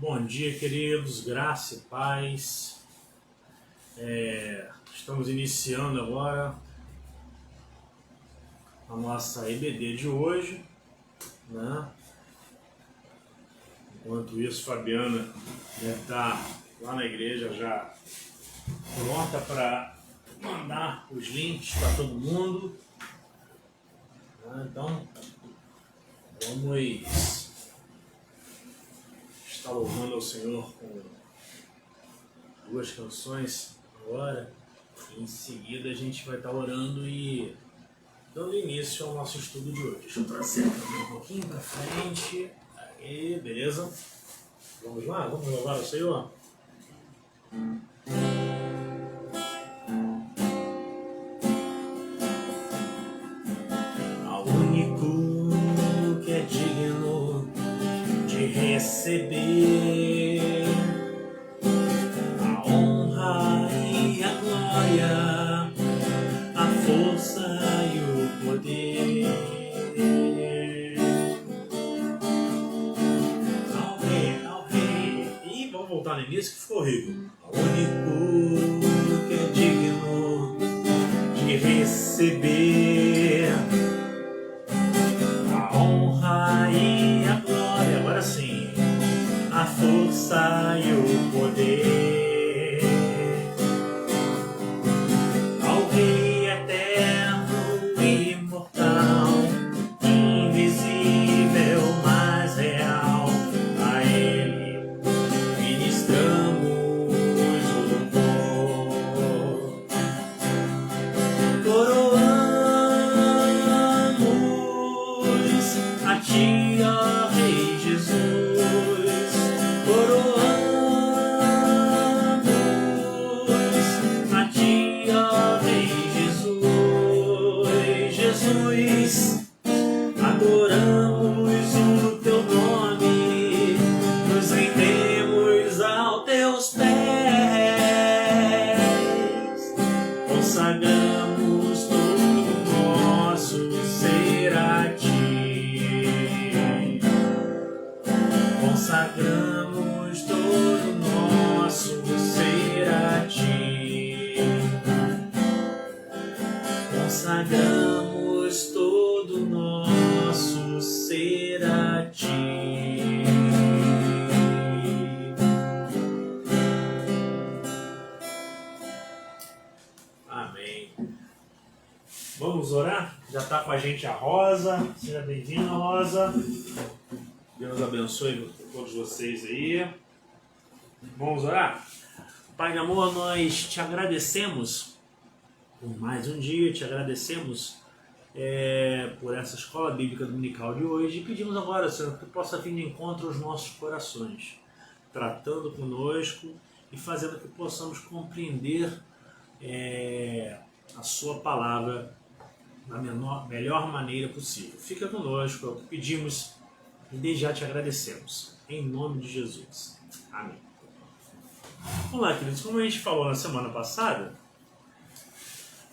Bom dia, queridos, graça e paz. Estamos iniciando agora a nossa EBD de hoje, né? Enquanto isso, Fabiana deve estar lá na igreja já pronta para mandar os links para todo mundo, né? Então, vamos estar louvando ao Senhor com duas canções agora. Em seguida a gente vai estar orando e dando início ao nosso estudo de hoje. Deixa eu trazer um pouquinho para frente. Aí, beleza? Vamos lá? Vamos louvar ao Senhor? Ao único que é digno de receber a honra e a glória, a força e o poder. Ao rei. E vamos voltar no início que ficou horrível. Ao único que é digno de receber a honra e a glória, agora sim, a força e o poder, ao Rei eterno e imortal, invisível, mas real, a Ele ministramos o louvor, coroamos a Ti, ó Rei Jesus, coroamos a Ti, ó Rei Jesus, Jesus, adoramos o Teu nome, nos rendemos aos Teus pés, consagramos todo o nosso ser a Ti, consagramos todo o nosso ser a Ti, consagramos todo o nosso ser a Ti. Amém. Vamos orar? Já está com a gente a Rosa. Seja bem-vinda, Rosa. Deus abençoe todos vocês aí. Vamos orar? Pai de amor, nós te agradecemos por mais um dia, te agradecemos por essa escola bíblica dominical de hoje e pedimos agora, Senhor, que tu possa vir de encontro aos nossos corações, tratando conosco e fazendo que possamos compreender a sua palavra da melhor maneira possível. Fica conosco, é o que pedimos e desde já te agradecemos. Em nome de Jesus. Amém. Vamos lá, queridos. Como a gente falou na semana passada,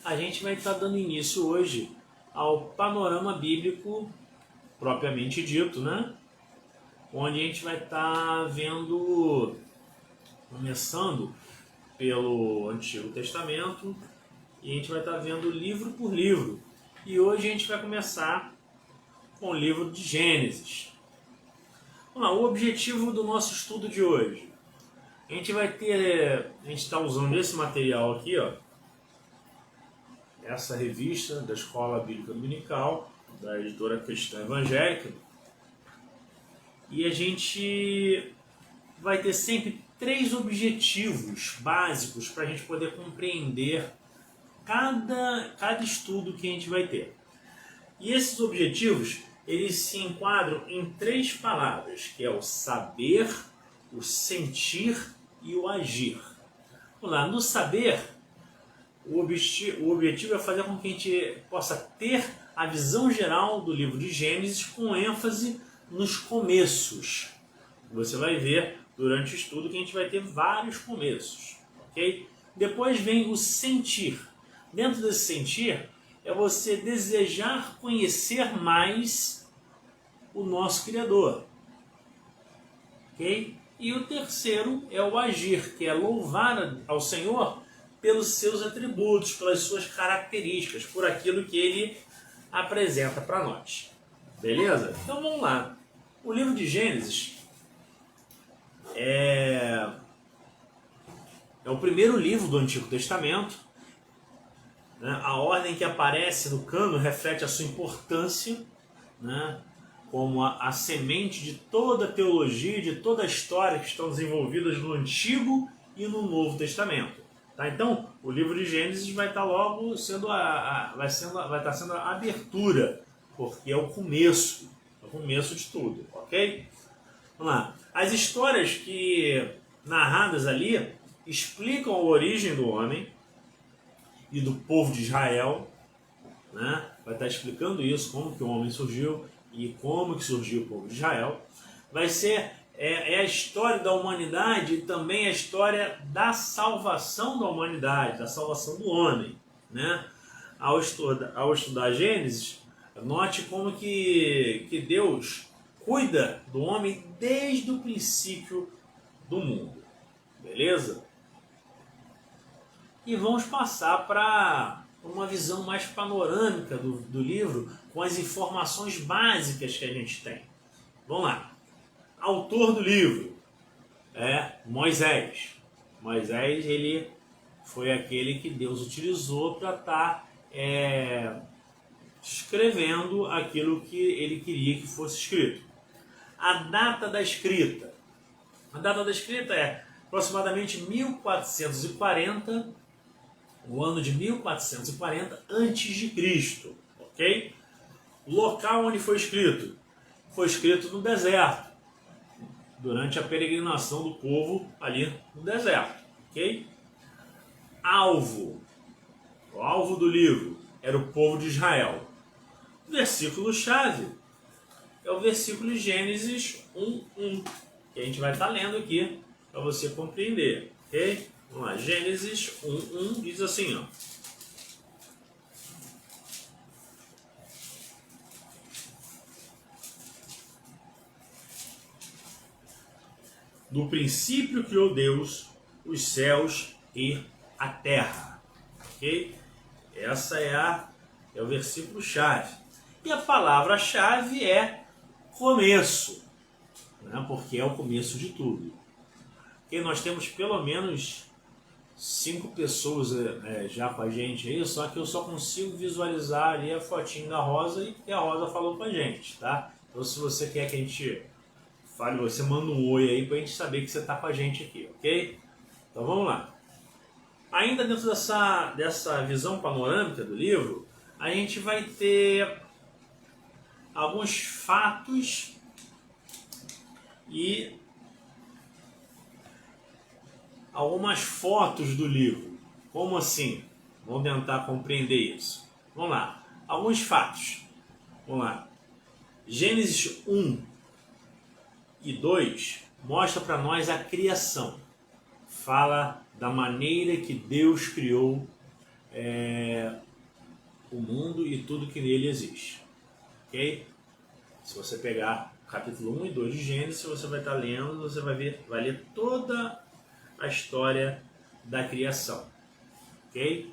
a gente vai estar dando início hoje ao panorama bíblico propriamente dito, né? Onde a gente vai estar vendo, começando pelo Antigo Testamento, e a gente vai estar vendo livro por livro. E hoje a gente vai começar com o livro de Gênesis. Vamos lá, o objetivo do nosso estudo de hoje. A gente está usando esse material aqui, ó, essa revista da Escola Bíblica Dominical, da editora Cristã Evangélica, e a gente vai ter sempre 3 objetivos básicos para a gente poder compreender cada estudo que a gente vai ter. E esses objetivos, eles se enquadram em 3 palavras, que é o saber, o sentir e o agir. Vamos lá, no saber, o objetivo é fazer com que a gente possa ter a visão geral do livro de Gênesis com ênfase nos começos. Você vai ver durante o estudo que a gente vai ter vários começos, ok? Depois vem o sentir. Dentro desse sentir é você desejar conhecer mais o nosso Criador, ok? E o terceiro é o agir, que é louvar ao Senhor pelos seus atributos, pelas suas características, por aquilo que ele apresenta para nós. Beleza? Então vamos lá. O livro de Gênesis é o primeiro livro do Antigo Testamento. Né? A ordem que aparece no cano reflete a sua importância, né? Como a semente de toda a teologia, de toda a história que estão desenvolvidas no Antigo e no Novo Testamento. Tá? Então, o livro de Gênesis vai estar logo sendo vai estar sendo a abertura, porque é o começo de tudo, ok? Vamos lá. As histórias que narradas ali explicam a origem do homem e do povo de Israel, né? Vai estar explicando isso, como que o homem surgiu e como que surgiu o povo de Israel. Vai ser a história da humanidade e também a história da salvação da humanidade, da salvação do homem, né? Ao estudar Gênesis, note como que Deus cuida do homem desde o princípio do mundo, beleza? E vamos passar para uma visão mais panorâmica do livro, com as informações básicas que a gente tem. Vamos lá. Autor do livro é Moisés. Moisés, ele foi aquele que Deus utilizou para estar escrevendo aquilo que ele queria que fosse escrito. A data da escrita. A data da escrita é aproximadamente 1440, o ano de 1440 a.C., ok? O local onde foi escrito no deserto, durante a peregrinação do povo ali no deserto, ok? O alvo do livro era o povo de Israel. O versículo-chave é o versículo de Gênesis 1:1, que a gente vai estar lendo aqui para você compreender, ok? Vamos lá, Gênesis 1:1 diz assim, ó. No princípio criou Deus os céus e a terra, ok? Essa é o versículo-chave. E a palavra-chave é começo, né? Porque é o começo de tudo. E nós temos pelo menos 5 pessoas já com a gente aí, só que eu só consigo visualizar ali a fotinho da Rosa e que a Rosa falou com a gente, tá? Então se você quer que a gente fale, você manda um oi aí pra gente saber que você tá com a gente aqui, ok? Então vamos lá. Ainda dentro dessa visão panorâmica do livro, a gente vai ter alguns fatos e algumas fotos do livro. Como assim? Vamos tentar compreender isso. Vamos lá. Alguns fatos. Vamos lá. Gênesis 1 e 2 mostra para nós a criação. Fala da maneira que Deus criou o mundo e tudo que nele existe. Ok? Se você pegar o capítulo 1 e 2 de Gênesis, você vai estar lendo, você vai ler toda a história da criação. Ok?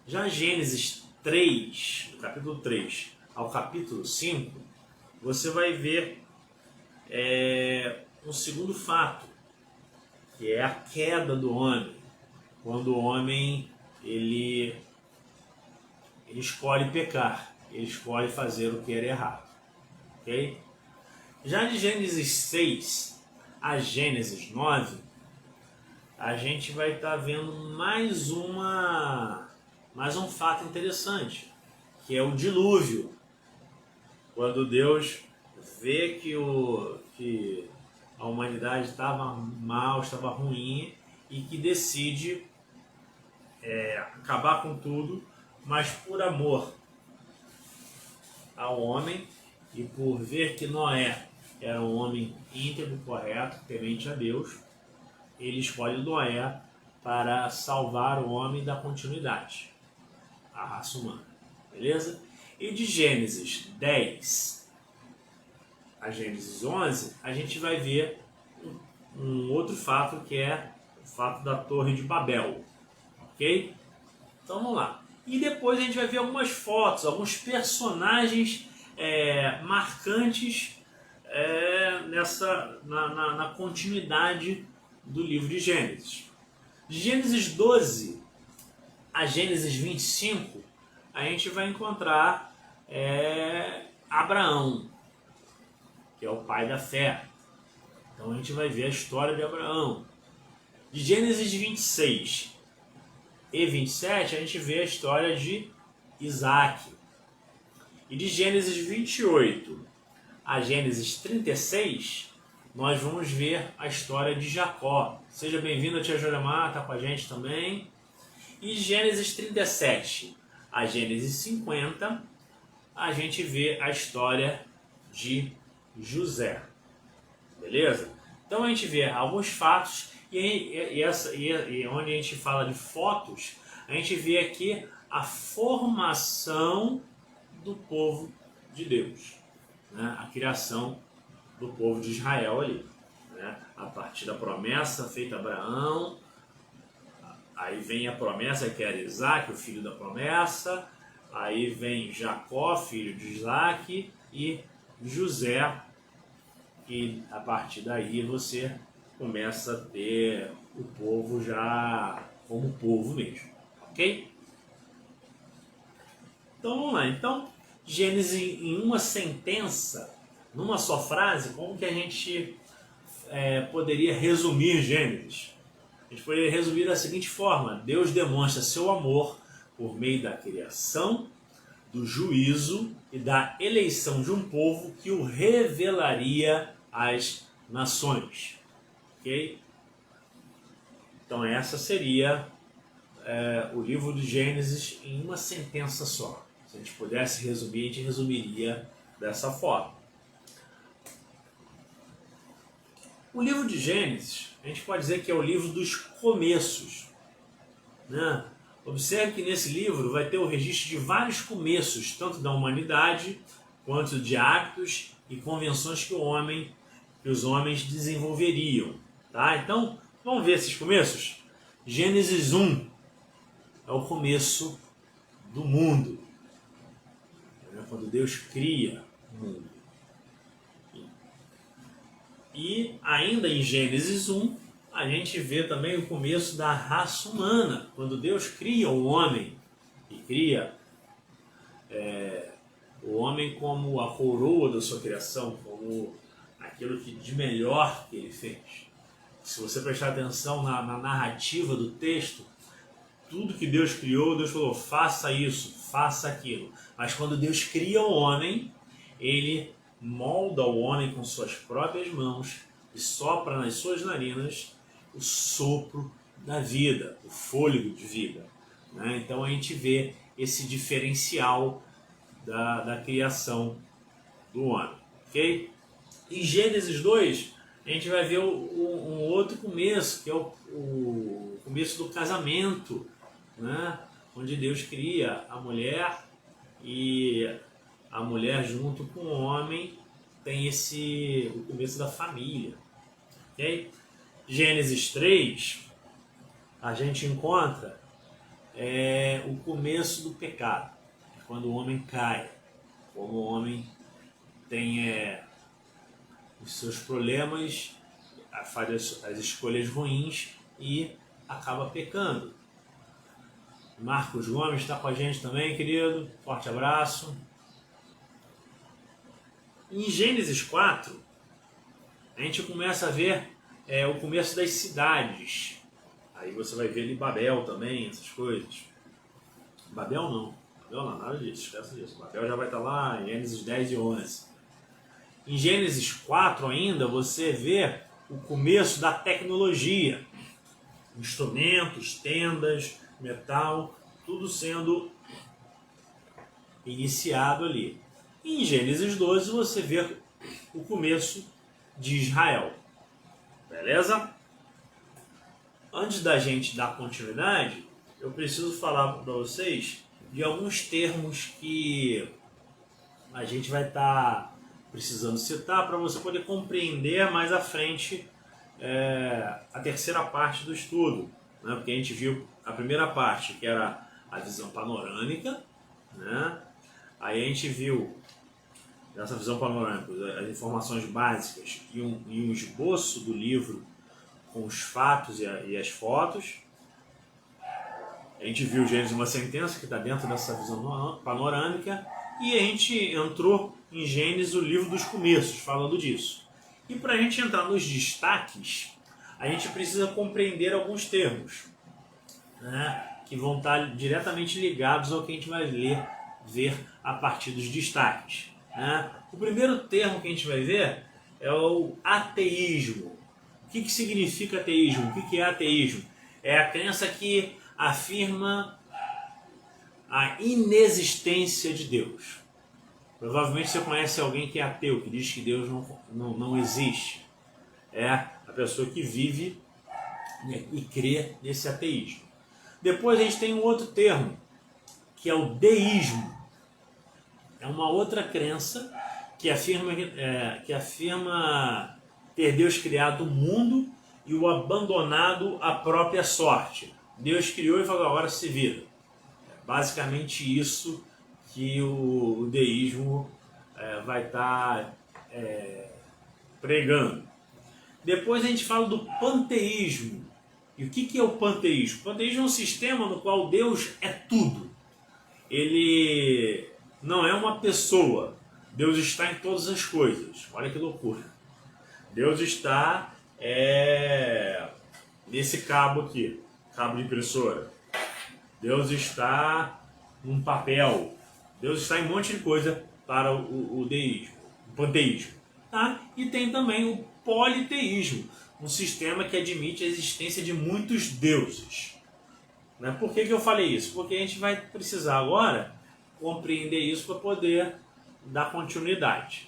Já Gênesis 3, do capítulo 3 ao capítulo 5, você vai ver um segundo fato, que é a queda do homem. Quando o homem ele escolhe pecar, ele escolhe fazer o que era errado. Ok? Já de Gênesis 6 a Gênesis 9, a gente vai estar vendo mais um fato interessante, que é o dilúvio. Quando Deus vê que a humanidade estava mal, estava ruim, e que decide acabar com tudo, mas por amor ao homem e por ver que Noé era um homem íntegro, correto, temente a Deus, ele escolhe Noé para salvar o homem da continuidade, a raça humana. Beleza? E de Gênesis 10 a Gênesis 11, a gente vai ver um outro fato, que é o fato da Torre de Babel, ok? Então vamos lá. E depois a gente vai ver algumas fotos, alguns personagens marcantes na continuidade do livro de Gênesis. De Gênesis 12 a Gênesis 25, a gente vai encontrar Abraão, que é o pai da fé. Então a gente vai ver a história de Abraão. De Gênesis 26 e 27, a gente vê a história de Isaac. E de Gênesis 28 a Gênesis 36, nós vamos ver a história de Jacó. Seja bem-vindo, tia Jolemar, está com a gente também. E de Gênesis 37 a Gênesis 50, a gente vê a história de José. Beleza? Então a gente vê alguns fatos e onde a gente fala de fotos, a gente vê aqui a formação do povo de Deus, né? A criação do povo de Israel ali, né? A partir da promessa feita a Abraão, aí vem a promessa que era Isaac, o filho da promessa, aí vem Jacó, filho de Isaac, e José, e a partir daí você começa a ter o povo já como povo mesmo, ok? Então vamos lá. Então, Gênesis em uma sentença, numa só frase, como que a gente poderia resumir Gênesis? A gente poderia resumir da seguinte forma: Deus demonstra seu amor por meio da criação, do juízo e da eleição de um povo que o revelaria às nações. Ok? Então essa seria o livro de Gênesis em uma sentença só. Se a gente pudesse resumir, a gente resumiria dessa forma. O livro de Gênesis, a gente pode dizer que é o livro dos começos, né? Observe que nesse livro vai ter o registro de vários começos, tanto da humanidade, quanto de hábitos e convenções que os homens desenvolveriam. Tá? Então, vamos ver esses começos? Gênesis 1 é o começo do mundo, né? Quando Deus cria o mundo. E ainda em Gênesis 1, a gente vê também o começo da raça humana, quando Deus cria o homem, e cria o homem como a coroa da sua criação, como aquilo que de melhor que ele fez. Se você prestar atenção na narrativa do texto, tudo que Deus criou, Deus falou, faça isso, faça aquilo. Mas quando Deus cria o homem, ele molda o homem com suas próprias mãos e sopra nas suas narinas o sopro da vida, o fôlego de vida, né? Então a gente vê esse diferencial da criação do homem, ok? Em Gênesis 2, a gente vai ver um outro começo, que é o começo do casamento, né? Onde Deus cria a mulher e a mulher junto com o homem tem o começo da família, ok? Gênesis 3, a gente encontra o começo do pecado, quando o homem cai, como o homem tem os seus problemas, faz as escolhas ruins e acaba pecando. Marcos Gomes está com a gente também, querido, forte abraço. Em Gênesis 4, a gente começa a ver o começo das cidades. Aí você vai ver ali Babel também, essas coisas. Babel não, nada disso, esquece disso. Babel já vai estar lá em Gênesis 10 e 11. Em Gênesis 4 ainda, você vê o começo da tecnologia. Instrumentos, tendas, metal, tudo sendo iniciado ali. E em Gênesis 12 você vê o começo de Israel. Beleza? Antes da gente dar continuidade, eu preciso falar para vocês de alguns termos que a gente vai estar precisando citar para você poder compreender mais à frente a terceira parte do estudo, né? Porque a gente viu a primeira parte, que era a visão panorâmica, né? Aí a gente viu nessa visão panorâmica as informações básicas e um esboço do livro com os fatos e as fotos. A gente viu Gênesis uma sentença, que está dentro dessa visão panorâmica, e a gente entrou em Gênesis, o livro dos começos, falando disso. E para a gente entrar nos destaques, a gente precisa compreender alguns termos, né, que vão estar diretamente ligados ao que a gente vai ver a partir dos destaques. Né? O primeiro termo que a gente vai ver é o ateísmo. O que significa ateísmo? O que é ateísmo? É a crença que afirma a inexistência de Deus. Provavelmente você conhece alguém que é ateu, que diz que Deus não existe. É a pessoa que vive, né, e crê nesse ateísmo. Depois a gente tem um outro termo, que é o deísmo. É uma outra crença que afirma ter Deus criado o mundo e o abandonado à própria sorte. Deus criou e falou, agora se vira. É basicamente isso que o deísmo vai estar pregando. Depois a gente fala do panteísmo. E o que é o panteísmo? O panteísmo é um sistema no qual Deus é tudo. Ele não é uma pessoa. Deus está em todas as coisas. Olha que loucura. Deus está nesse cabo aqui, cabo de impressora. Deus está num papel. Deus está em um monte de coisa para o deísmo, o panteísmo. Tá? E tem também o politeísmo, um sistema que admite a existência de muitos deuses. Né? Por que eu falei isso? Porque a gente vai precisar agora compreender isso para poder dar continuidade.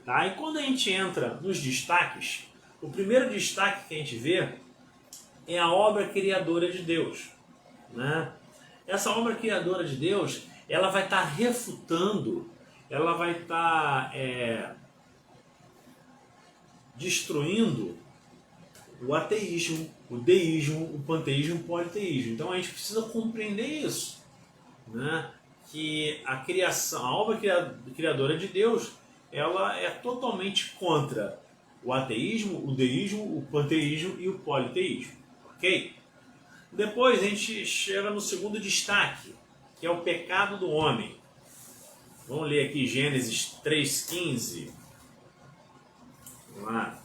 Tá? E quando a gente entra nos destaques, o primeiro destaque que a gente vê é a obra criadora de Deus. Né? Essa obra criadora de Deus, ela vai estar refutando, ela vai estar destruindo o ateísmo, o deísmo, o panteísmo, o politeísmo. Então a gente precisa compreender isso, né? Que a criação, a obra criadora de Deus, ela é totalmente contra o ateísmo, o deísmo, o panteísmo e o politeísmo. Ok? Depois a gente chega no segundo destaque, que é o pecado do homem. Vamos ler aqui Gênesis 3,15. Vamos lá.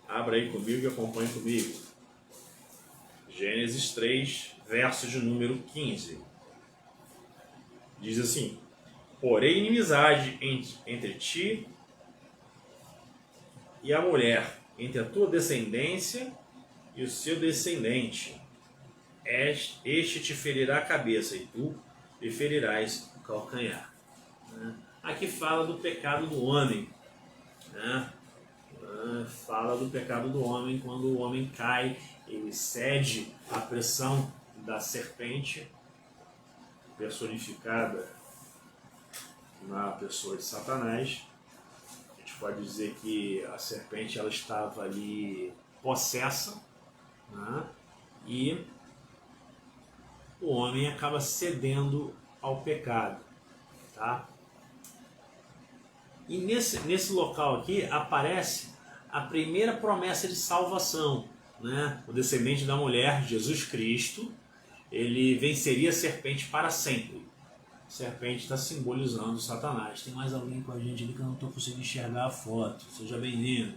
Abra aí comigo e acompanhe comigo. Gênesis 3, verso de número 15. Diz assim: porém inimizade entre ti e a mulher, entre a tua descendência e o seu descendente. Este te ferirá a cabeça e tu lhe ferirás o calcanhar. Aqui fala do pecado do homem. Fala do pecado do homem quando o homem cai, ele cede à pressão da serpente, personificada na pessoa de Satanás. A gente pode dizer que a serpente ela estava ali possessa, né? E o homem acaba cedendo ao pecado. Tá? E nesse local aqui aparece a primeira promessa de salvação, né? O descendente da mulher, Jesus Cristo, ele venceria a serpente para sempre. A serpente está simbolizando Satanás. Tem mais alguém com a gente ali que eu não estou conseguindo enxergar a foto. Seja bem-vindo.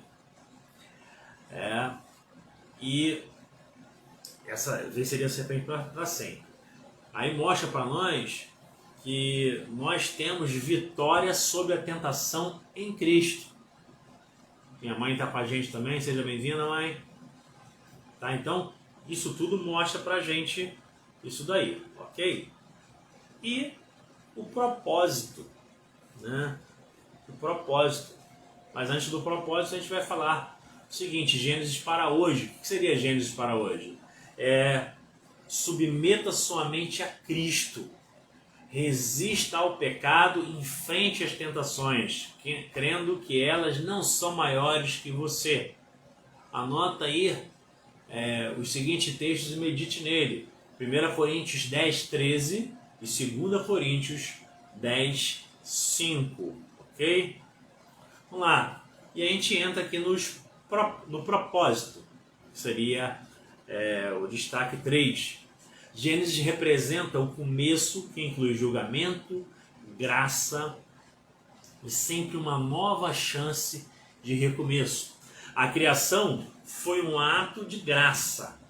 E essa venceria a serpente para sempre. Aí mostra para nós que nós temos vitória sobre a tentação em Cristo. Minha mãe está com a gente também, seja bem-vinda, mãe. Tá? Então, isso tudo mostra para a gente isso daí, ok? E o propósito, né? O propósito. Mas antes do propósito, a gente vai falar o seguinte: Gênesis para hoje. O que seria Gênesis para hoje? Submeta sua mente a Cristo. Resista ao pecado e enfrente as tentações, crendo que elas não são maiores que você. Anota aí os seguintes textos e medite nele. 1 Coríntios 10, 13 e 2 Coríntios 10, 5. Ok? Vamos lá. E a gente entra aqui no propósito, que seria o destaque 3. Gênesis representa o começo, que inclui julgamento, graça e sempre uma nova chance de recomeço. A criação foi um ato de graça.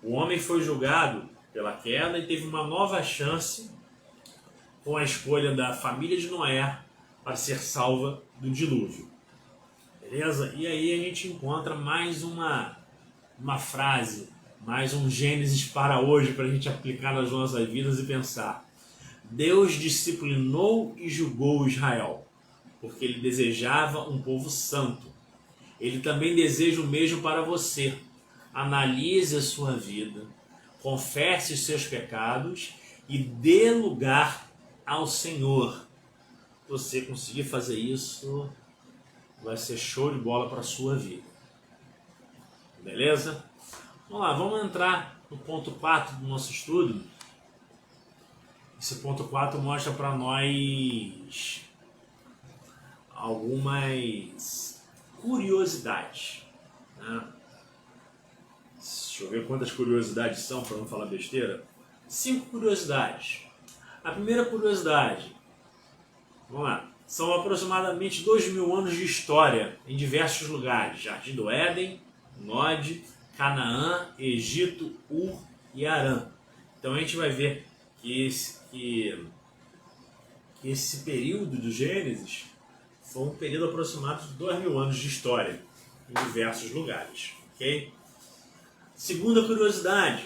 O homem foi julgado pela queda e teve uma nova chance com a escolha da família de Noé para ser salva do dilúvio. Beleza? E aí a gente encontra mais uma frase, mais um Gênesis para hoje, para a gente aplicar nas nossas vidas e pensar. Deus disciplinou e julgou Israel, porque ele desejava um povo santo. Ele também deseja o mesmo para você. Analise a sua vida, confesse os seus pecados e dê lugar ao Senhor. Se você conseguir fazer isso, vai ser show de bola para a sua vida. Beleza? Vamos lá, vamos entrar no ponto 4 do nosso estudo. Esse ponto 4 mostra para nós algumas curiosidades, né? Deixa eu ver quantas curiosidades são, para não falar besteira. 5 curiosidades. A primeira curiosidade, vamos lá, são aproximadamente 2.000 anos de história em diversos lugares. Jardim do Éden, Nod, Canaã, Egito, Ur e Arã. Então a gente vai ver que esse período do Gênesis foi um período aproximado de 2.000 anos de história em diversos lugares. Okay? Segunda curiosidade,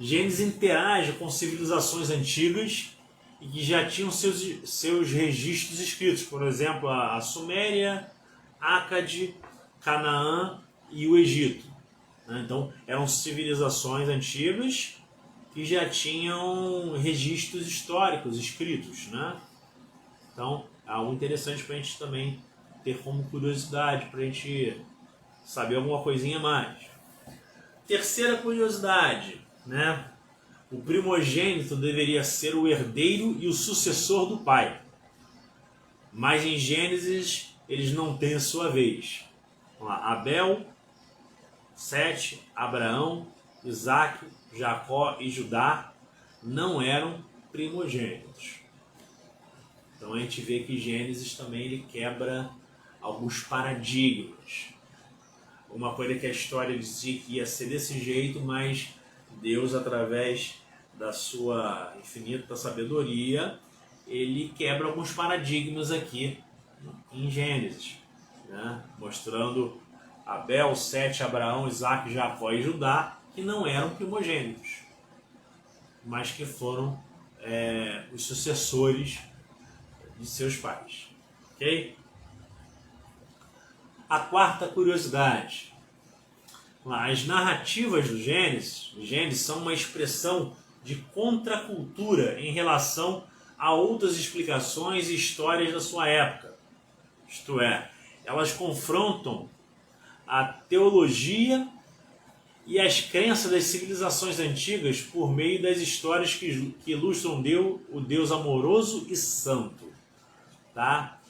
Gênesis interage com civilizações antigas e que já tinham seus registros escritos. Por exemplo, a Suméria, Ácade, Canaã e o Egito. Então, eram civilizações antigas que já tinham registros históricos escritos, né? Então, é algo interessante para a gente também ter como curiosidade, para a gente saber alguma coisinha a mais. Terceira curiosidade, né? O primogênito deveria ser o herdeiro e o sucessor do pai. Mas em Gênesis, eles não têm a sua vez. Vamos lá, Abel, Sete, Abraão, Isaac, Jacó e Judá não eram primogênitos. Então a gente vê que Gênesis também ele quebra alguns paradigmas. Uma coisa que a história dizia que ia ser desse jeito, mas Deus, através da sua infinita sabedoria, ele quebra alguns paradigmas aqui em Gênesis, né? Mostrando Abel, Sete, Abraão, Isaac, Jacó e Judá, que não eram primogênitos, mas que foram os sucessores de seus pais. Ok? A quarta curiosidade. As narrativas do Gênesis são uma expressão de contracultura em relação a outras explicações e histórias da sua época. Isto é, elas confrontam a teologia e as crenças das civilizações antigas por meio das histórias que ilustram o Deus amoroso e santo. Tá?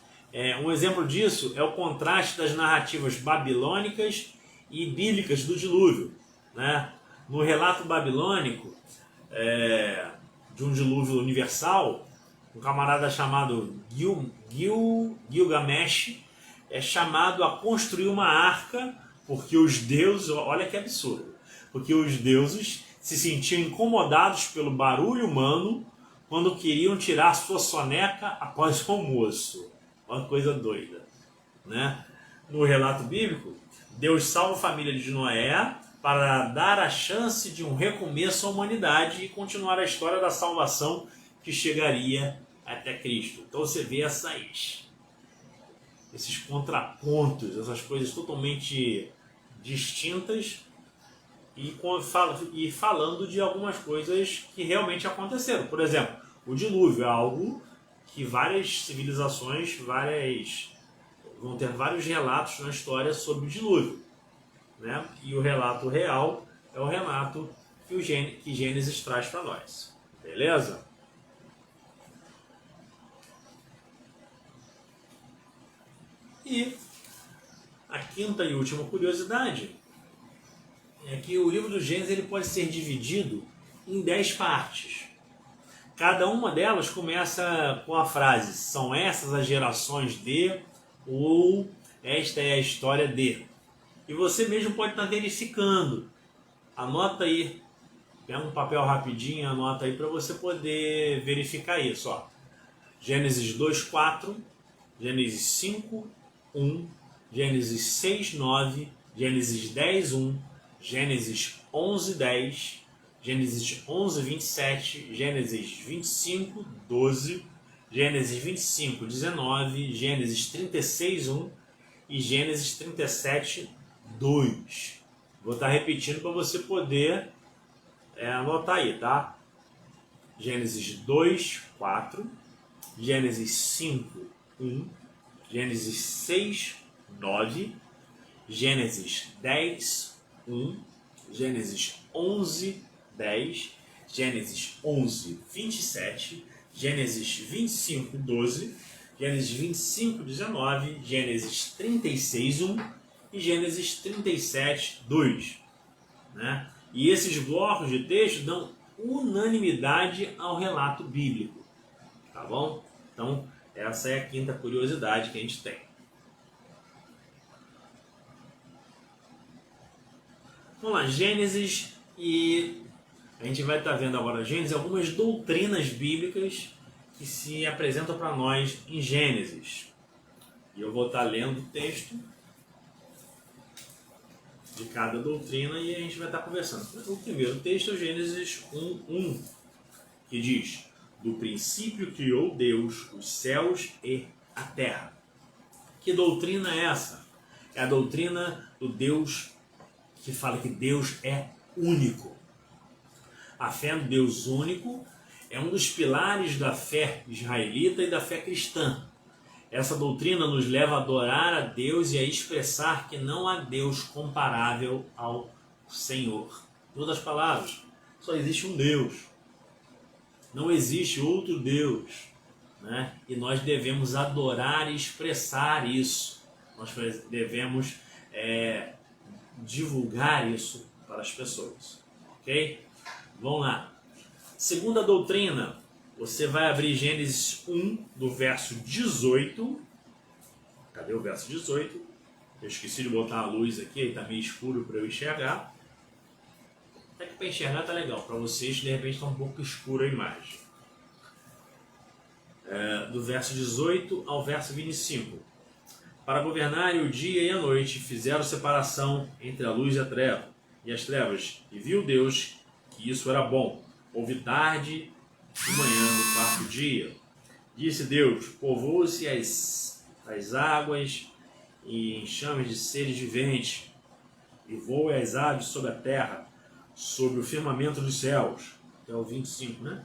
Um exemplo disso é o contraste das narrativas babilônicas e bíblicas do dilúvio. Né? No relato babilônico de um dilúvio universal, um camarada chamado Gilgamesh é chamado a construir uma arca porque os deuses, olha que absurdo, porque os deuses se sentiam incomodados pelo barulho humano quando queriam tirar sua soneca após o almoço. Uma coisa doida, né? No relato bíblico, Deus salva a família de Noé para dar a chance de um recomeço à humanidade e continuar a história da salvação que chegaria até Cristo. Então você vê esses contrapontos, essas coisas totalmente distintas e falando de algumas coisas que realmente aconteceram. Por exemplo, o dilúvio, é algo que várias civilizações, vão ter vários relatos na história sobre o dilúvio, né? E o relato real é o relato que Gênesis traz para nós. Beleza? E a quinta e última curiosidade é que o livro do Gênesis ele pode ser dividido em 10 partes. Cada uma delas começa com a frase: são essas as gerações de, ou esta é a história de. E você mesmo pode estar verificando. Anota aí, pega um papel rapidinho, anota aí para você poder verificar isso. Ó. Gênesis 2:4, Gênesis 5:1, Gênesis 6:9, Gênesis 10:1, Gênesis 11:10, Gênesis 11:27, Gênesis 25:12, Gênesis 25:19, Gênesis 36:1 e Gênesis 37:2. Vou estar repetindo para você poder anotar aí, tá? Gênesis 2:4, Gênesis 5:1, Gênesis 6:9, Gênesis 10:1, Gênesis 11:10, Gênesis 11:27, Gênesis 25:12, Gênesis 25:19, Gênesis 36:1 e Gênesis 37:2, né? E esses blocos de texto dão unanimidade ao relato bíblico, tá bom? Então, essa é a quinta curiosidade que a gente tem. Vamos lá, Gênesis, e a gente vai estar vendo agora Gênesis, algumas doutrinas bíblicas que se apresentam para nós em Gênesis. E eu vou estar lendo o texto de cada doutrina e a gente vai estar conversando. O primeiro texto é Gênesis 1:1, que diz: do princípio criou Deus os céus e a terra. Que doutrina é essa? É a doutrina do Deus que fala que Deus é único. A fé no Deus único é um dos pilares da fé israelita e da fé cristã. Essa doutrina nos leva a adorar a Deus e a expressar que não há Deus comparável ao Senhor. Em outras palavras, só existe um Deus. Não existe outro Deus, né? E nós devemos adorar e expressar isso. Nós devemos divulgar isso para as pessoas. Ok? Vamos lá. Segunda doutrina, você vai abrir Gênesis 1, do verso 18. Cadê o verso 18? Eu esqueci de botar a luz aqui, está meio escuro para eu enxergar. Até que para enxergar tá legal, para vocês de repente está um pouco escura a imagem. Do verso 18 ao verso 25. Para governarem o dia e a noite, fizeram separação entre a luz e a treva, e as trevas, e viu Deus que isso era bom. Houve tarde e manhã no quarto dia. Disse Deus: povoou-se as águas e enxames de seres viventes, e voem as aves sobre a terra, sobre o firmamento dos céus. É o 25, né?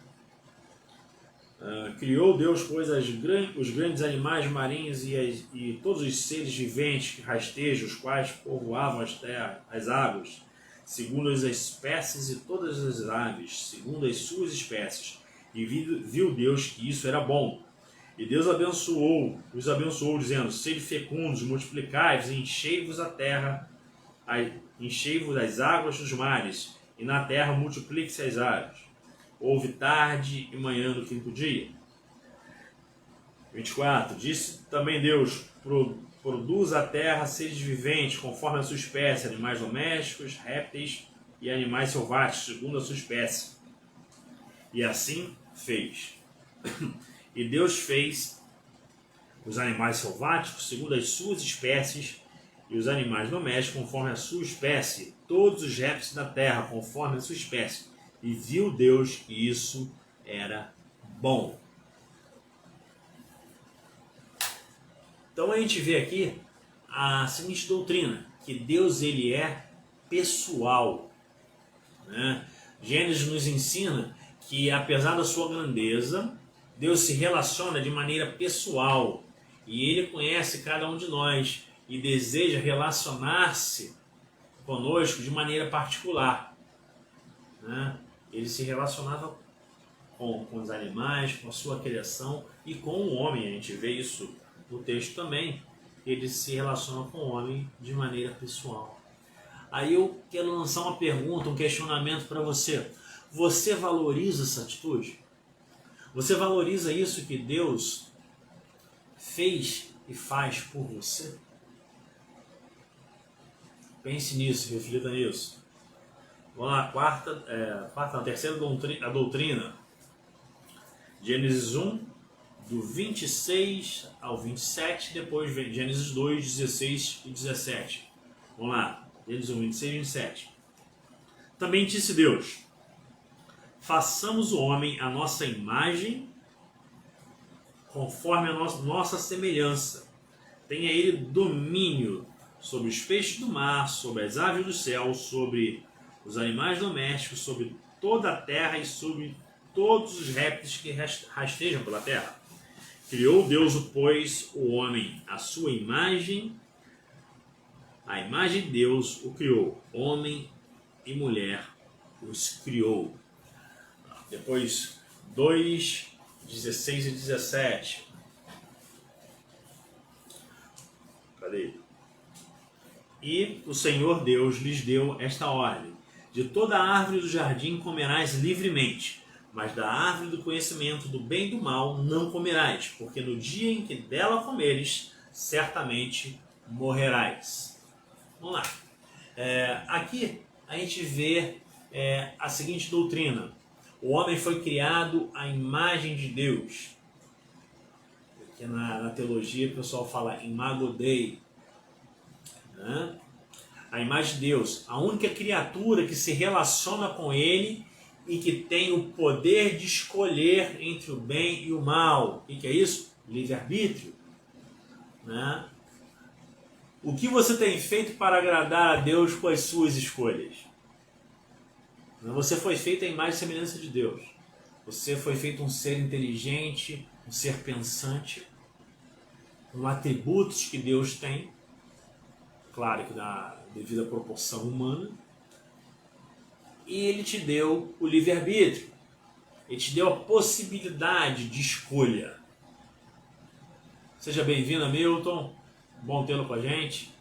Criou Deus, pois, os grandes animais marinhos e todos os seres viventes que rastejam, os quais povoavam as águas, segundo as espécies, e todas as aves, segundo as suas espécies. E viu Deus que isso era bom. E Deus os abençoou, dizendo: sede fecundos, multiplicai-vos, e enchei-vos a terra, enchei-vos as águas dos mares, e na terra multiplique-se as aves. Houve tarde e manhã no quinto dia. 24. Disse também Deus: produz a terra seres viventes, conforme a sua espécie, animais domésticos, répteis e animais selváticos, segundo a sua espécie. E assim fez. E Deus fez os animais selváticos segundo as suas espécies, e os animais domésticos conforme a sua espécie, todos os répteis da terra conforme a sua espécie. E viu Deus que isso era bom. Então a gente vê aqui a seguinte doutrina, que Deus ele é pessoal, né? Gênesis nos ensina que, apesar da sua grandeza, Deus se relaciona de maneira pessoal e Ele conhece cada um de nós e deseja relacionar-se conosco de maneira particular, né? Ele se relacionava com os animais, com a sua criação e com o homem. A gente vê isso no texto também. Ele se relaciona com o homem de maneira pessoal. Aí eu quero lançar uma pergunta, um questionamento para você. Você valoriza essa atitude? Você valoriza isso que Deus fez e faz por você? Pense nisso, reflita nisso. Vamos lá, terceira doutrina. Gênesis 1, do 26 ao 27, depois vem Gênesis 2, 16 e 17. Vamos lá, Gênesis 1, 26 e 27. Também disse Deus: façamos o homem à nossa imagem, conforme a nossa semelhança. Tenha ele domínio sobre os peixes do mar, sobre as aves do céu, sobre os animais domésticos, sobre toda a terra e sobre todos os répteis que rastejam pela terra. Criou Deus, pois, o homem à sua imagem, a imagem de Deus o criou, homem e mulher os criou. Depois 2, 16 e 17. Cadê? E o Senhor Deus lhes deu esta ordem: de toda a árvore do jardim comerás livremente, mas da árvore do conhecimento do bem e do mal não comerás, porque no dia em que dela comeres, certamente morrerás. Vamos lá. Aqui a gente vê a seguinte doutrina: o homem foi criado à imagem de Deus. Aqui na teologia o pessoal fala imago Dei, né? A imagem de Deus, a única criatura que se relaciona com Ele e que tem o poder de escolher entre o bem e o mal. O que é isso? Livre-arbítrio, né? O que você tem feito para agradar a Deus com as suas escolhas? Você foi feito à imagem e semelhança de Deus. Você foi feito um ser inteligente, um ser pensante, com atributos que Deus tem, claro que na devida proporção humana, e Ele te deu o livre-arbítrio. Ele te deu a possibilidade de escolha. Seja bem-vindo, Hamilton. Bom tê-lo com a gente.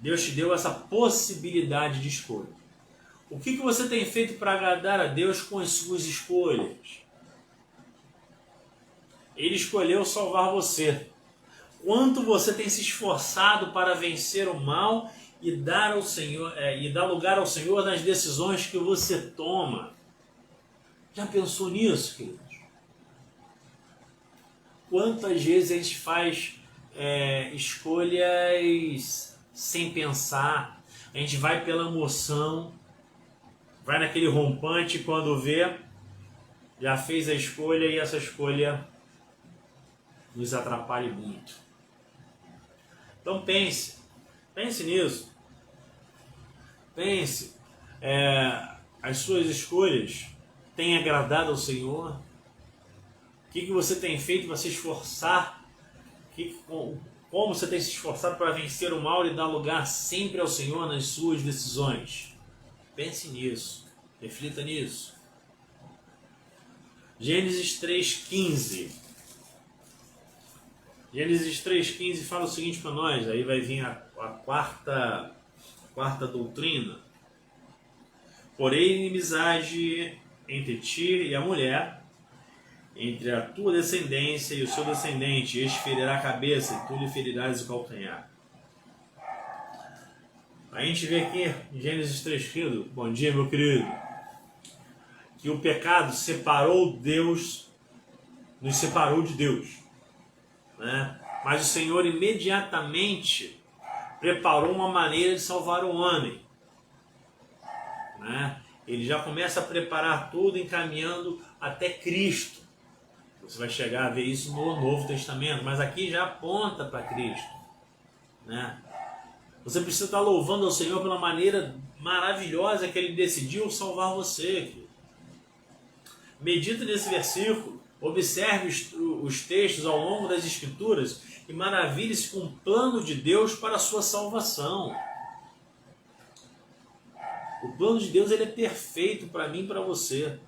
Deus te deu essa possibilidade de escolha. O que você tem feito para agradar a Deus com as suas escolhas? Ele escolheu salvar você. Quanto você tem se esforçado para vencer o mal e dar lugar ao Senhor nas decisões que você toma? Já pensou nisso, queridos? Quantas vezes a gente faz escolhas sem pensar? A gente vai pela emoção, vai naquele rompante, quando vê, já fez a escolha e essa escolha nos atrapalha muito. Então pense nisso. Pense, as suas escolhas têm agradado ao Senhor? O que você tem feito para se esforçar? Como você tem se esforçado para vencer o mal e dar lugar sempre ao Senhor nas suas decisões? Pense nisso, reflita nisso. Gênesis 3,15. Gênesis 3,15 fala o seguinte para nós, aí vai vir a quarta doutrina. Porém, inimizade entre ti e a mulher, entre a tua descendência e o seu descendente, este ferirá a cabeça e tu lhe ferirás o calcanhar. A gente vê aqui em Gênesis 3,15, bom dia, meu querido, que o pecado nos separou de Deus, né? Mas o Senhor imediatamente preparou uma maneira de salvar o homem, né? Ele já começa a preparar tudo, encaminhando até Cristo. Você vai chegar a ver isso no Novo Testamento, mas aqui já aponta para Cristo, né? Você precisa estar louvando ao Senhor pela maneira maravilhosa que Ele decidiu salvar você, querido. Medita nesse versículo, observe os textos ao longo das Escrituras e maravilhe-se com o plano de Deus para a sua salvação. O plano de Deus ele é perfeito para mim e para você.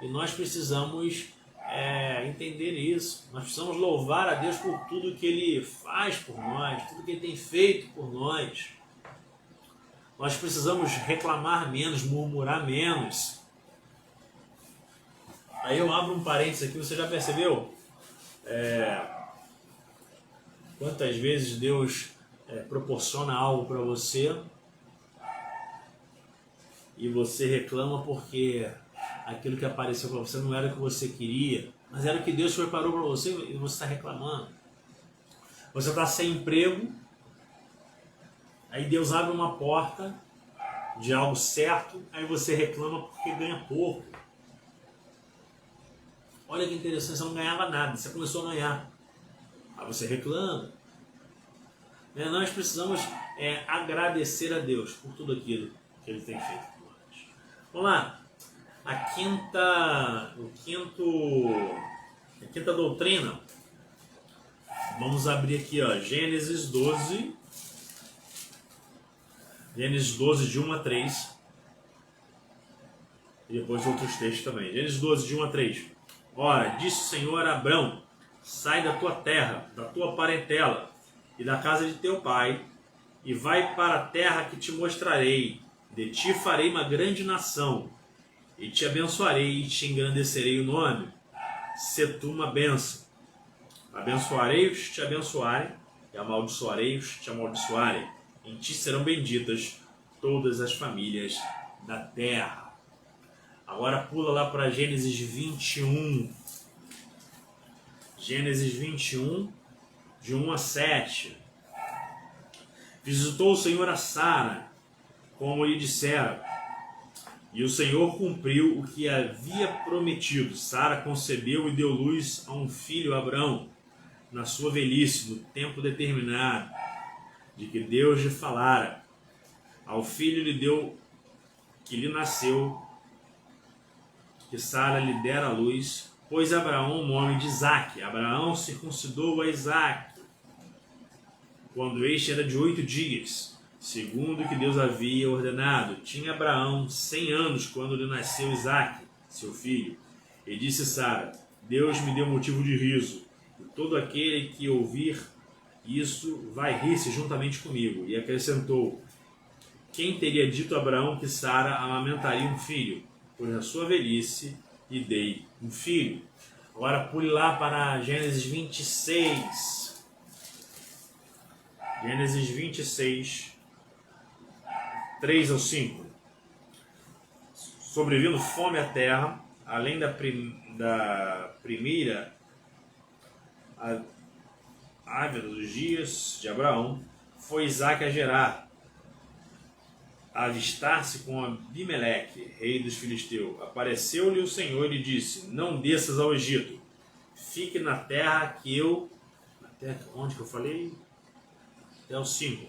E nós precisamos entender isso. Nós precisamos louvar a Deus por tudo que Ele faz por nós, tudo que Ele tem feito por nós. Nós precisamos reclamar menos, murmurar menos. Aí eu abro um parênteses aqui, você já percebeu? Quantas vezes Deus proporciona algo para você e você reclama porque aquilo que apareceu para você não era o que você queria, mas era o que Deus preparou para você e você está reclamando. Você está sem emprego, aí Deus abre uma porta de algo certo, aí você reclama porque ganha pouco. Olha que interessante, você não ganhava nada, você começou a ganhar. Aí você reclama. Nós precisamos agradecer a Deus por tudo aquilo que Ele tem feito por nós. Vamos lá. A quinta doutrina. Vamos abrir aqui, ó, Gênesis 12, de 1 a 3. E depois outros textos também. Gênesis 12, de 1 a 3. Ora, disse o Senhor a Abrão: sai da tua terra, da tua parentela e da casa de teu pai, e vai para a terra que te mostrarei. De ti farei uma grande nação, e te abençoarei e te engrandecerei o nome. Se tu uma bênção. Abençoarei os que te abençoarem, e amaldiçoarei os que te amaldiçoarem. Em ti serão benditas todas as famílias da terra. Agora pula lá para Gênesis 21. Gênesis 21, de 1 a 7. Visitou o Senhor a Sara, como lhe dissera, e o Senhor cumpriu o que havia prometido. Sara concebeu e deu luz a um filho, Abrão, na sua velhice, no tempo determinado, de que Deus lhe falara. Ao filho lhe deu, que lhe nasceu, que Sara lhe dera a luz, pôs Abraão o nome de Isaque. Abraão circuncidou a Isaque, quando este era de 8 dias, segundo o que Deus havia ordenado. Tinha Abraão 100 anos quando lhe nasceu Isaque, seu filho. E disse Sara: Deus me deu motivo de riso, e todo aquele que ouvir isso vai rir-se juntamente comigo. E acrescentou: quem teria dito a Abraão que Sara amamentaria um filho? Pois na sua velhice lhe dei um filho. Agora pule lá para Gênesis 26. Gênesis 26, 3 ao 5. Sobrevindo fome à terra, além da primeira ávida dos dias de Abraão, foi Isaque a Gerar, a avistar-se com Abimeleque, rei dos filisteus. Apareceu-lhe o Senhor e lhe disse: não desças ao Egito, fique na terra que eu... Na terra onde que eu falei? Até o 5.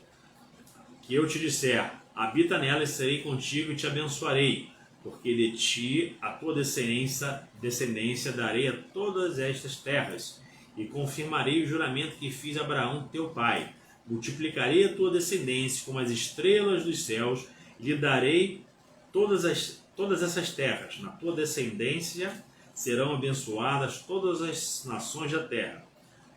Que eu te disser, habita nela e serei contigo e te abençoarei, porque de ti, a tua descendência darei a todas estas terras, e confirmarei o juramento que fiz a Abraão teu pai. Multiplicarei a tua descendência como as estrelas dos céus, e lhe darei todas essas terras. Na tua descendência serão abençoadas todas as nações da terra.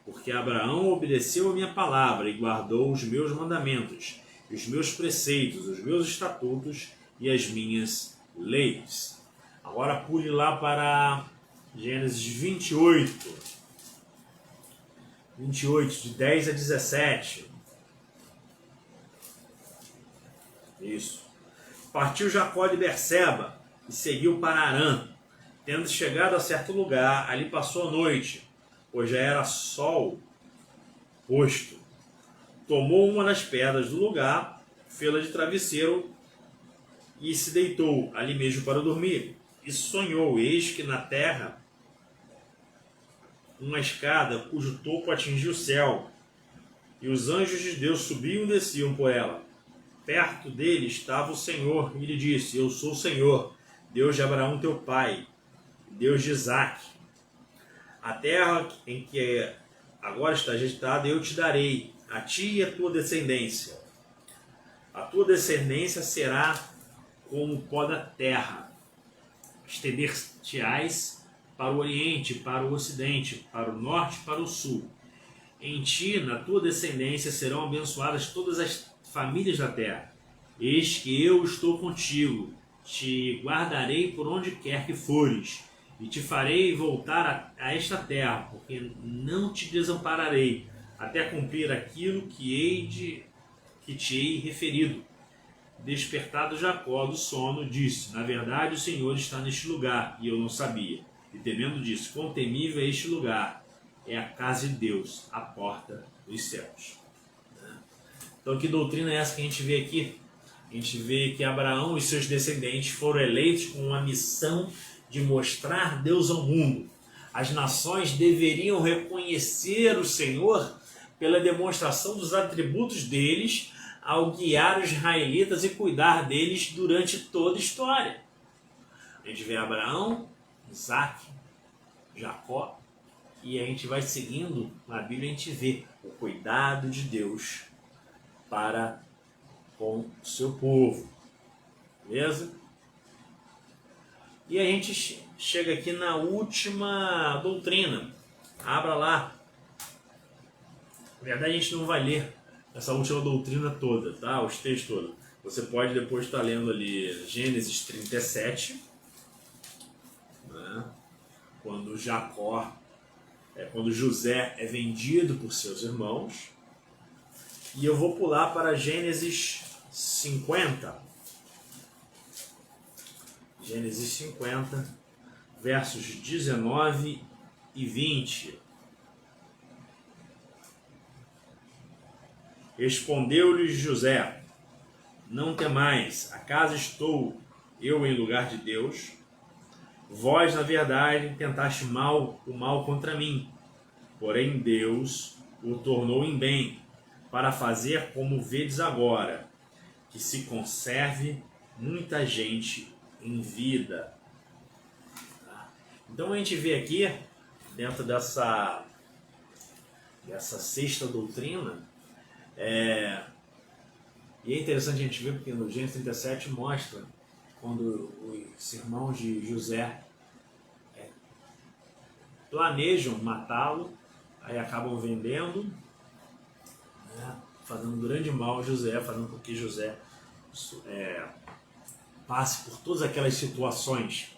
Porque Abraão obedeceu a minha palavra e guardou os meus mandamentos, os meus preceitos, os meus estatutos e as minhas leis. Agora pule lá para Gênesis 28. 28, de 10 a 17. Isso. Partiu Jacó de Berseba e seguiu para Harã. Tendo chegado a certo lugar, ali passou a noite, pois já era sol posto. Tomou uma das pedras do lugar, fê-la de travesseiro e se deitou ali mesmo para dormir. E sonhou, eis que na terra uma escada cujo topo atingia o céu, e os anjos de Deus subiam e desciam por ela. Perto dele estava o Senhor, e lhe disse: eu sou o Senhor, Deus de Abraão teu pai. Deus de Isaque. A terra em que agora está agitada eu te darei, a ti e a tua descendência. A tua descendência será como o pó da terra. Estender-te-ás para o oriente, para o ocidente, para o norte, para o sul. Em ti, na tua descendência, serão abençoadas todas as famílias da terra. Eis que eu estou contigo, te guardarei por onde quer que fores, e te farei voltar a esta terra, porque não te desampararei, até cumprir aquilo que te hei referido. Despertado Jacó do sono, disse: na verdade o Senhor está neste lugar, e eu não sabia. E temendo disse: quão temível é este lugar! É a casa de Deus, a porta dos céus. Então que doutrina é essa que a gente vê aqui? A gente vê que Abraão e seus descendentes foram eleitos com uma missão de mostrar Deus ao mundo. As nações deveriam reconhecer o Senhor pela demonstração dos atributos deles ao guiar os israelitas e cuidar deles durante toda a história. A gente vê Abraão, Isaque, Jacó, e a gente vai seguindo na Bíblia, a gente vê o cuidado de Deus para com o seu povo. Beleza? E a gente chega aqui na última doutrina. Abra lá. Na verdade, a gente não vai ler essa última doutrina toda, tá? Os textos todos. Você pode depois estar lendo ali Gênesis 37, né? Quando José é vendido por seus irmãos. E eu vou pular para Gênesis 50. Gênesis 50, versos 19 e 20. Respondeu-lhes José: não temais, acaso estou eu em lugar de Deus? Vós, na verdade, tentaste o mal contra mim, porém Deus o tornou em bem, para fazer como vedes agora, que se conserve muita gente em vida. Então a gente vê aqui, dentro dessa sexta doutrina, e é interessante a gente ver, porque no Gênesis 37 mostra quando os irmãos de José planejam matá-lo, aí acabam vendendo, né, fazendo um grande mal a José, fazendo com que José passe por todas aquelas situações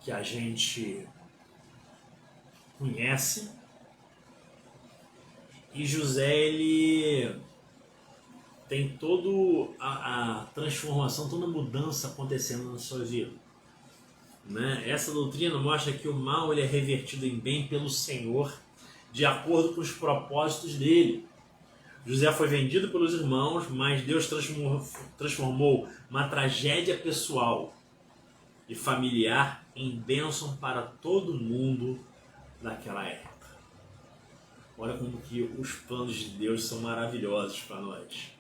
que a gente conhece. E José, ele tem toda a transformação, toda a mudança acontecendo na sua vida, né? Essa doutrina mostra que o mal ele é revertido em bem pelo Senhor, de acordo com os propósitos dele. José foi vendido pelos irmãos, mas Deus transformou uma tragédia pessoal e familiar em bênção para todo mundo naquela época. Olha como que os planos de Deus são maravilhosos para nós.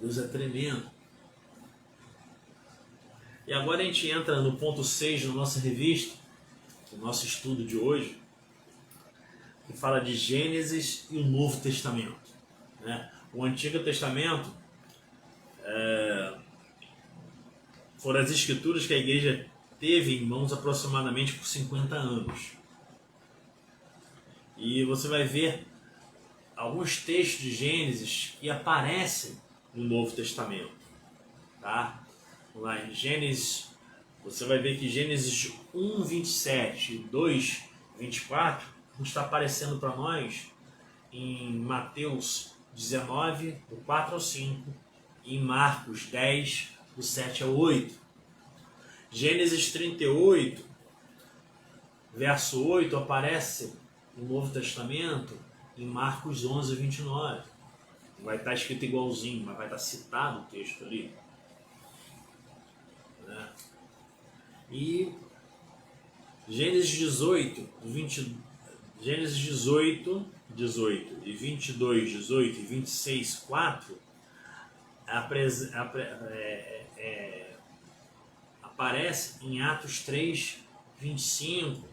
Deus é tremendo. E agora a gente entra no ponto 6 da nossa revista, do nosso estudo de hoje, que fala de Gênesis e o Novo Testamento, né? O Antigo Testamento foram as escrituras que a igreja teve em mãos aproximadamente por 50 anos. E você vai ver alguns textos de Gênesis que aparecem no Novo Testamento, tá? Lá em Gênesis, você vai ver que Gênesis 1, 27 e 2, 24 está aparecendo para nós em Mateus 19, do 4 ao 5, e em Marcos 10, do 7 ao 8. Gênesis 38, verso 8, aparece no Novo Testamento em Marcos 11, 29. Não vai estar escrito igualzinho, mas vai estar citado o texto ali. E Gênesis 18, 18 e 22, 18 e 26, 4 aparece em Atos 3, 25.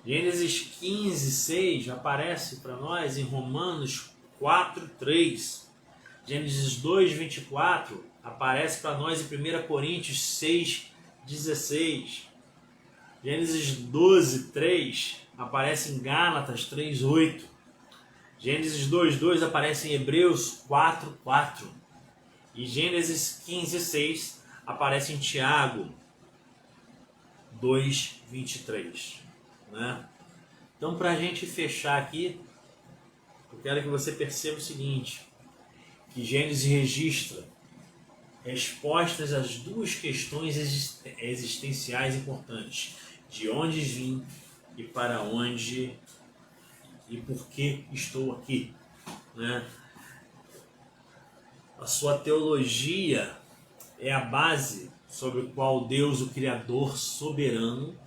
Gênesis 15, 6 aparece para nós em Romanos 4, 3. Gênesis 2, 24 aparece para nós em 1 Coríntios 6, 16. Gênesis 12, 3 aparece em Gálatas 3, 8. Gênesis 2, 2 aparece em Hebreus 4, 4. E Gênesis 15, 6 aparece em Tiago 2, 23. Né? Então, para a gente fechar aqui, eu quero que você perceba o seguinte, que Gênesis registra respostas às duas questões existenciais importantes: de onde vim e para onde e por que estou aqui. Né? A sua teologia é a base sobre a qual Deus, o Criador soberano,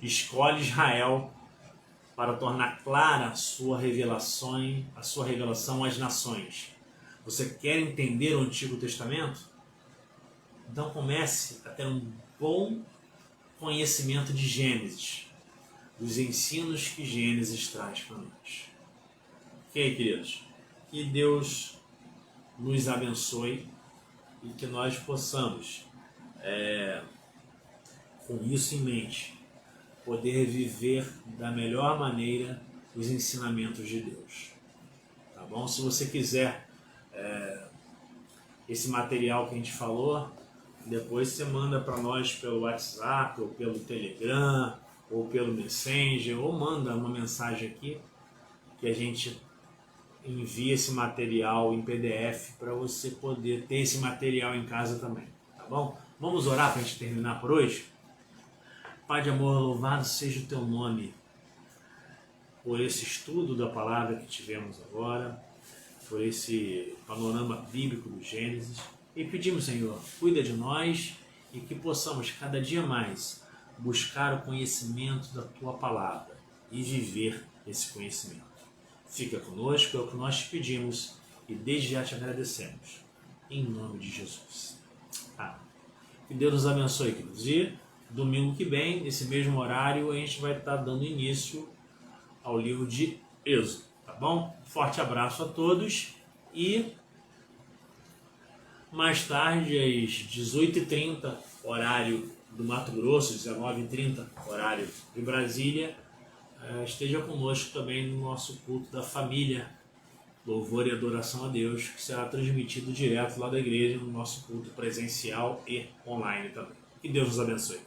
escolhe Israel para tornar clara a sua revelação às nações. Você quer entender o Antigo Testamento? Então comece a ter um bom conhecimento de Gênesis, dos ensinos que Gênesis traz para nós. Ok, queridos? Que Deus nos abençoe e que nós possamos, com isso em mente, poder viver da melhor maneira os ensinamentos de Deus. Tá bom? Se você quiser esse material que a gente falou, depois você manda para nós pelo WhatsApp, ou pelo Telegram, ou pelo Messenger, ou manda uma mensagem aqui que a gente envia esse material em PDF para você poder ter esse material em casa também, tá bom? Vamos orar para a gente terminar por hoje? Pai de amor, louvado seja o teu nome por esse estudo da palavra que tivemos agora, por esse panorama bíblico do Gênesis, e pedimos, Senhor, cuida de nós e que possamos cada dia mais buscar o conhecimento da tua palavra e viver esse conhecimento. Fica conosco, é o que nós te pedimos e desde já te agradecemos. Em nome de Jesus. Amém. Que Deus nos abençoe, queridos. E domingo que vem, nesse mesmo horário, a gente vai estar dando início ao livro de Êxodo. Tá bom? Forte abraço a todos e mais tarde, às 18h30, horário do Mato Grosso, 19h30, horário de Brasília, esteja conosco também no nosso culto da família, louvor e adoração a Deus, que será transmitido direto lá da igreja, no nosso culto presencial e online também. Que Deus nos abençoe.